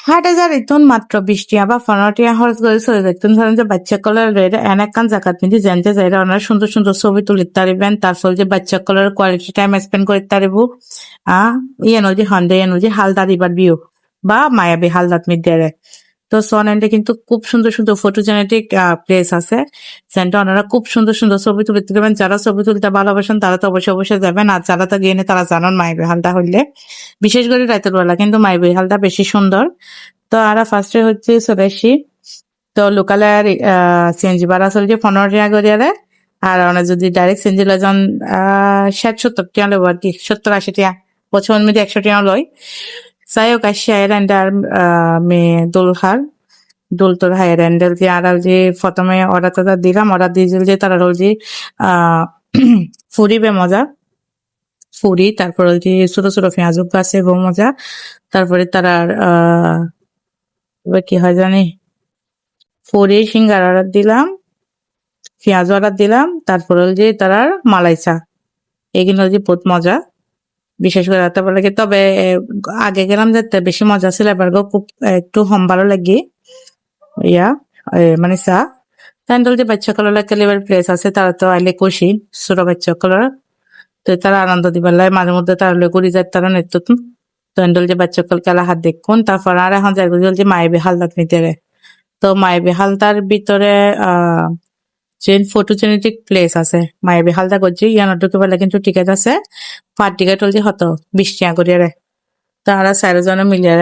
হাজার ইতুন মাত্র 20 টিয়া বা 15 টিয়া খরচ করে চলে যাইতুন ধরেন যে বাচ্চা কলার এনাকান জায়গাত মিদি জানতে যাইরা ওনার সুন্দর সুন্দর ছবি তুলিতে পারিবেন তারপর যে বাচ্চা কলার কোয়ালিটি টাইম স্পেন্ড করতে পারিব ইয়ে হন্ডে হালদা দিবার বিউ বা মায়াবী হালদাত মিদ্যারে তো সনেন্ডে কিন্তু খুব সুন্দর সুন্দর ফটোজেনেটিক প্লেস আছে সেন্টা ওনারা খুব সুন্দর সুন্দর ছবি তুলতে দেবেন যারা ছবি তুলতে ভালোবাসেন তারা তো অবশ্যই অবশ্যই যাবেন আর যারা তো গিয়ে তারা জানান মায়াবী হালদা হইলে বিশেষ করে রাতের বেলা কিন্তু মায়াবী হালদা বেশি সুন্দর তো আরা ফার্স্টে হচ্ছে চলেছি তো লোকালের সিএনজি ভাড়া চলছে 15 টিয়া করিয়ারে আর ওনা যদি ডাইরেক্ট সিএনজি লয় যান 60-70 টিয়া লব আর কি 70-80 টিয়া 95-100 টিয়া লয় যাই হোক আসি হায়ার এন্ডার মেয়ে দোলহার দোলতোর হায়ার এন্ডেল যে আর যে প্রথমে অর্ডার দিলাম অর্ডার দিয়ে যে তারা হল যে ফুরিবে মজা ফুরি তারপর হল যে ছোট ছোট পেঁয়াজ আছে বহু মজা তারপরে তারা এবার কি হয় জানি ফুরি সিঙ্গার অর্ডার দিলাম পেঁয়াজ অর্ডার দিলাম তারপর হল যে তারার মালাই চা এগুলো হল যে বহুত মজা বিশেষ করে রাতে বেলা তবে আগে গেলাম যেতে বেশি মজা ছিল এবার খুব একটু হম ভালো লাগে ইয়া মানে চা তাই যে বাচ্চা কলার কেলিবার প্লেস আছে তারা তো আইলে খুশি ছোট বাচ্চা কলার তো তারা আনন্দ দিবার লাগে মাঝে মধ্যে তারা করি যায় তারা নেতৃত্ব তো যে বাচ্চা কল খেলা হাত দেখুন তারপর আর এখন যাই যে মায়ের হালদাত নিতে তো মায়াবী হালদার ভিতরে যে ফটোজেনেটিক প্লেস আছে মায়াবী হালদা করছি ইয়ানোর ঢুকে পেলে কিন্তু টিকিট আছে পার টিকিট হল যে 20 টিয়া করিয়ারে তারা 4 জনে মিলিয়ে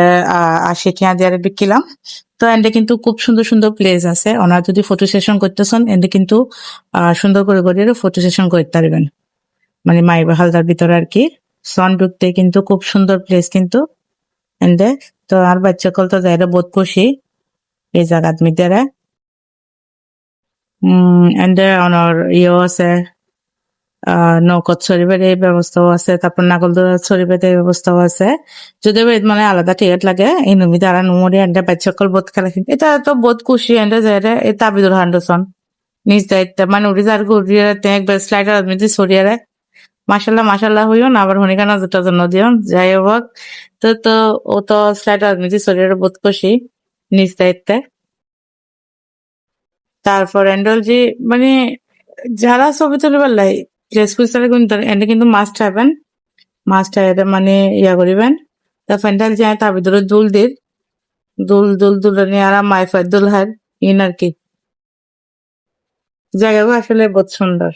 80 টিয়া দিয়ে বিকিলাম তো এন্ডে কিন্তু খুব সুন্দর সুন্দর প্লেস আছে ওনার যদি ফটো সেশন করতেছেন এন্ডে কিন্তু সুন্দর করে করিয়ে ফটো সেশন করতে পারবেন মানে মায়াবী হালদার ভিতরে আর কি সন ঢুকতে কিন্তু খুব সুন্দর প্লেস কিন্তু এন্ডে তো আর বাচ্চা কল তো যাই বহুত খুশি এই জায়গাত মিদেরা এন্ডে অনর ইয়েও আছে নৌকত শরীফের এই ব্যবস্থাও আছে তারপর নাগলদোলা শরীফের এই ব্যবস্থাও আছে যদিও মানে আলাদা টিকিট লাগে এই নমি দ্বারা নুমরি এন্ডে বাচ্চাকল বোধ খেলা এটা তো বোধ খুশি এন্ডে যাইরে এই তাবিদুল হান্ডসন নিজ দায়িত্ব মানে উড়ি যার ঘুরিয়ে একবার স্লাইডার আদমিতে সরিয়ে মাসাল্লাহ হইও না আবার হনিকানা দুটার জন্য দিও যাই হোক তো ও তো স্লাইডার আদমিতে সরিয়ে বোধ খুশি নিজ দায়িত্বে তারপর এন্ডলজি মানে যারা ছবি তুলবার লাই রেসপুসারে এন্ডে কিন্তু মাস্ট হাইবেন মানে ইয়া করিবেন তা ফেন্ডাল যায় তার ভিতরে দুল নিয়ে আর মাইফার দুল হার ইন আর কি জায়গাগুলো আসলে বহুত সুন্দর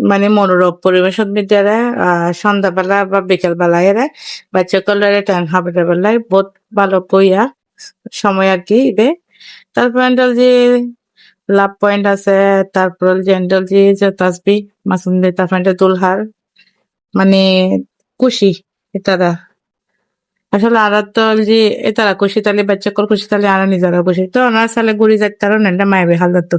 মানে মনোরম পরিবেশন বিদ্যারা সন্ধ্যাবেলা বা বিকেল বেলা এরা বাচ্চা কলের টাইম হাবিটা বেলায় বহুত ভালো কইয়া সময় আর কি ইবে তারপর এন্ডল যে লাভ পয়েন্ট আছে তারপর যে এন্ডল যে তাসবি মাসুম তারপর তুলহার মানে খুশি তারা আসলে আর তো যে তারা খুশি তাহলে বাচ্চা কল খুশি তাহলে আর নিজেরা খুশি তো ওনার সালে ঘুরি যাই তারা নেন্ডা মায়ের হাল তো